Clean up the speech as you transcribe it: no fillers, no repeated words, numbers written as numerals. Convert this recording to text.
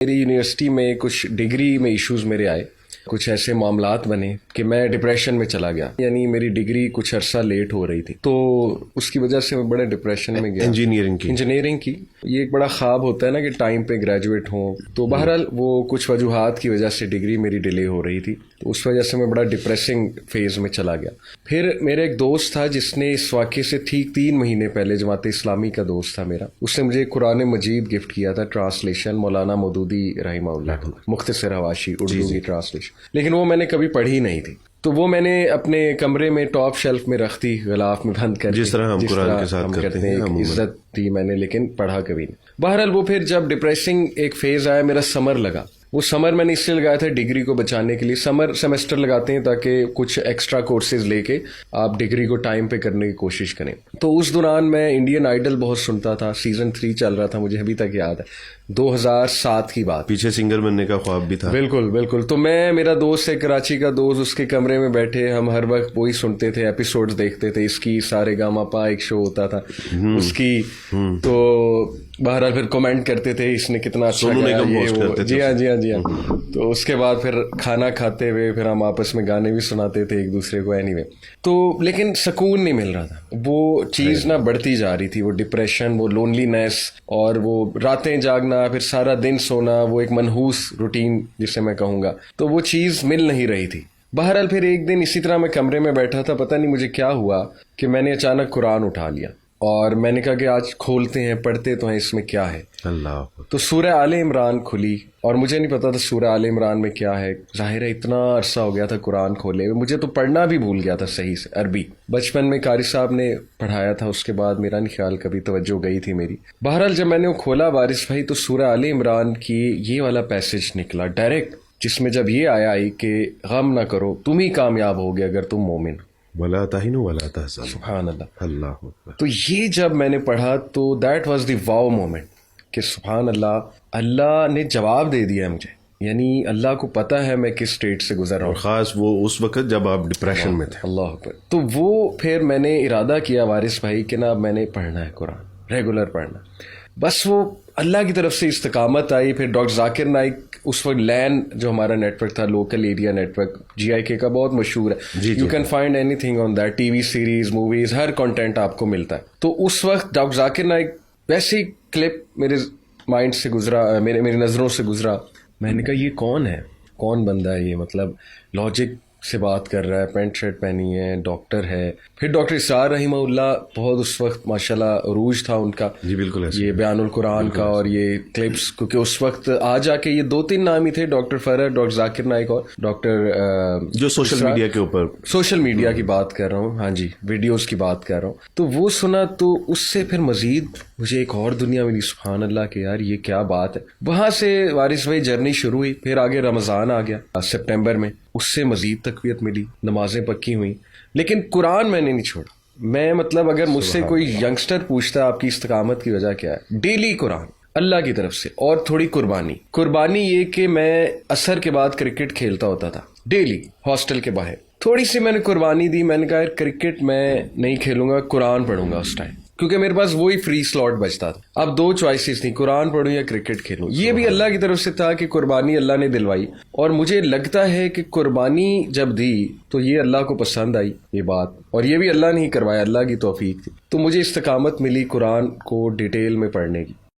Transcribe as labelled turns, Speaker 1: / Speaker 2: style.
Speaker 1: मेरी यूनिवर्सिटी में कुछ डिग्री में इश्यूज मेरे आए, कुछ ऐसे मामलात बने कि मैं डिप्रेशन में चला गया। यानी मेरी डिग्री कुछ अरसा लेट हो रही थी, तो उसकी वजह से मैं बड़े डिप्रेशन में गया। इंजीनियरिंग की ये एक बड़ा ख्वाब होता है ना कि टाइम पे ग्रेजुएट हो। तो बहरहाल वो कुछ वजूहात की वजह से डिग्री मेरी डिले हो रही थी, तो उस वजह से मैं बड़ा डिप्रेसिंग फेज में चला गया। फिर मेरा एक दोस्त था जिसने इस वाक़े से ठीक 3 महीने पहले, जमात इस्लामी का दोस्त था मेरा, उसने मुझे कुरान मजीद गिफ्ट किया था, ट्रांसलेशन, मौलाना मौदूदी रहिमहुल्लाह, मुख्तसर हवाशी उर्दू की ट्रांसलेशन। लेकिन वो मैंने कभी पढ़ी नहीं थी, तो वो मैंने अपने कमरे में टॉप शेल्फ में रख दी, गलाफ में बंद कर,
Speaker 2: जिस तरह हम कुरान के साथ करते हैं।
Speaker 1: इज्जत दी मैंने, लेकिन पढ़ा कभी नहीं। बहरहाल वो फिर जब डिप्रेसिंग एक फेज आया, मेरा समर लगा। वो समर मैंने इसलिए लगाया था डिग्री को बचाने के लिए। समर सेमेस्टर लगाते हैं ताकि कुछ एक्स्ट्रा कोर्सेज लेके आप डिग्री को टाइम पे करने की कोशिश करें। तो उस दौरान मैं इंडियन आइडल बहुत सुनता था, सीजन 3 चल रहा था, मुझे अभी तक याद है, 2007 की बात।
Speaker 2: पीछे सिंगर बनने का ख्वाब भी था।
Speaker 1: बिल्कुल बिल्कुल। तो मैं, मेरा दोस्त है कराची का दोस्त, उसके कमरे में बैठे हम हर वक्त वही सुनते थे, एपिसोड्स देखते थे। इसकी सारेगामापा एक शो होता था उसकी, तो बहरहाल फिर कमेंट करते थे इसने कितना अच्छा गाया, ये वो। जी हाँ जी हाँ जी हाँ। तो उसके बाद फिर खाना खाते हुए फिर हम आपस में गाने भी सुनाते थे एक दूसरे को। एनीवे, तो लेकिन सुकून नहीं मिल रहा था। वो चीज़ ना बढ़ती जा रही थी, वो डिप्रेशन, वो लोनलीनेस, और वो रातें जागना, फिर सारा दिन सोना, वो एक मनहूस रूटीन जिसे मैं कहूँगा, तो वो चीज़ मिल नहीं रही थी। बहरहाल फिर एक दिन इसी तरह मैं कमरे में बैठा था, पता नहीं मुझे क्या हुआ कि मैंने अचानक कुरान उठा लिया और मैंने कहा कि आज खोलते हैं, पढ़ते तो हैं इसमें क्या है।
Speaker 2: अल्लाह।
Speaker 1: तो सूरह आले इमरान खुली और मुझे नहीं पता था सूरह आले इमरान में क्या है। जाहिर है इतना अरसा हो गया था कुरान खोले हुए, मुझे तो पढ़ना भी भूल गया था सही से अरबी। बचपन में कारी साहब ने पढ़ाया था, उसके बाद मेरा नहीं ख्याल कभी तवज्जो गई थी मेरी। बहरहाल जब मैंने वो खोला वारिस भाई, तो सूरह आले इमरान की ये वाला पैसेज निकला डायरेक्ट, जिसमें जब ये आया कि गम ना करो, तुम ही कामयाब होगे अगर तुम मोमिन,
Speaker 2: वला ताहिनु वला तहज़नु।
Speaker 1: सुभान अल्लाह।
Speaker 2: अल्लाह।
Speaker 1: तो ये जब मैंने पढ़ा तो that was the wow moment कि सुभान अल्लाह, अल्लाह ने जवाब दे दिया मुझे। यानी अल्लाह को पता है मैं किस स्टेट से गुजर रहा हूँ,
Speaker 2: और ख़ास वो उस वक्त जब आप डिप्रेशन में थे।
Speaker 1: अल्लाह अकबर। तो वो फिर मैंने इरादा किया वारिस भाई कि ना, अब मैंने पढ़ना है कुरान, रेगुलर पढ़ना। बस वो अल्लाह की तरफ से इस्तकामत आई। फिर डॉक्टर जाकिर नाइक, उस वक्त लैन जो हमारा नेटवर्क था, लोकल एरिया नेटवर्क GIK का, बहुत मशहूर है, you can find anything on that, TV series, movies, her content आपको मिलता है। तो उस वक्त डॉक्टर जाकिर नाइक वैसी क्लिप मेरे माइंड से गुजरा, मेरी नज़रों से गुजरा। मैंने कहा ये कौन है, कौन बंदा है ये, मतलब लॉजिक से बात कर रहा है, पैंट शर्ट पहनी है, डॉक्टर है। फिर डॉक्टर इसरार रहीमहुल्लाह, बहुत उस वक्त माशाल्लाह अरूज था उनका,
Speaker 2: जी बिल्कुल
Speaker 1: ये बयानुल कुरान का और ये क्लिप्स, क्योंकि उस वक्त आ जाके ये 2-3 नाम ही थे, डॉक्टर फरहद, डॉक्टर जाकिर नाइक और डॉक्टर
Speaker 2: जो सोशल मीडिया के ऊपर,
Speaker 1: सोशल मीडिया की बात कर रहा हूँ, हाँ जी, वीडियोस की बात कर रहा हूँ। तो वो सुना, तो उससे फिर मजीद मुझे एक और दुनिया मिली, सुभान अल्लाह के यार ये क्या बात है। वहां से वारिस भाई जर्नी शुरू हुई। फिर आगे रमज़ान आ गया सितंबर में, उससे मजीद तकवीत मिली, नमाजें पक्की हुई, लेकिन कुरान मैंने नहीं छोड़ा। मैं, मतलब अगर मुझसे कोई यंगस्टर पूछता है आपकी इस्तकामत की वजह क्या है, डेली कुरान अल्लाह की तरफ से, और थोड़ी कुर्बानी ये कि मैं असर के बाद क्रिकेट खेलता होता था डेली हॉस्टल के बाहर। थोड़ी सी मैंने कुर्बानी दी, मैंने कहा यार क्रिकेट मैं नहीं खेलूंगा, कुरान पढ़ूंगा उस टाइम, क्योंकि मेरे पास वही फ्री स्लॉट बचता था। अब 2 चॉइसेस थी, कुरान पढ़ूं या क्रिकेट खेलूं। ये भी अल्लाह की तरफ से था कि कुर्बानी अल्लाह ने दिलवाई, और मुझे लगता है कि कुर्बानी जब दी तो ये अल्लाह को पसंद आई ये बात, और ये भी अल्लाह ने ही करवाया, अल्लाह की तौफीक थी। तो मुझे इस्तकामत मिली कुरान को डिटेल में पढ़ने की।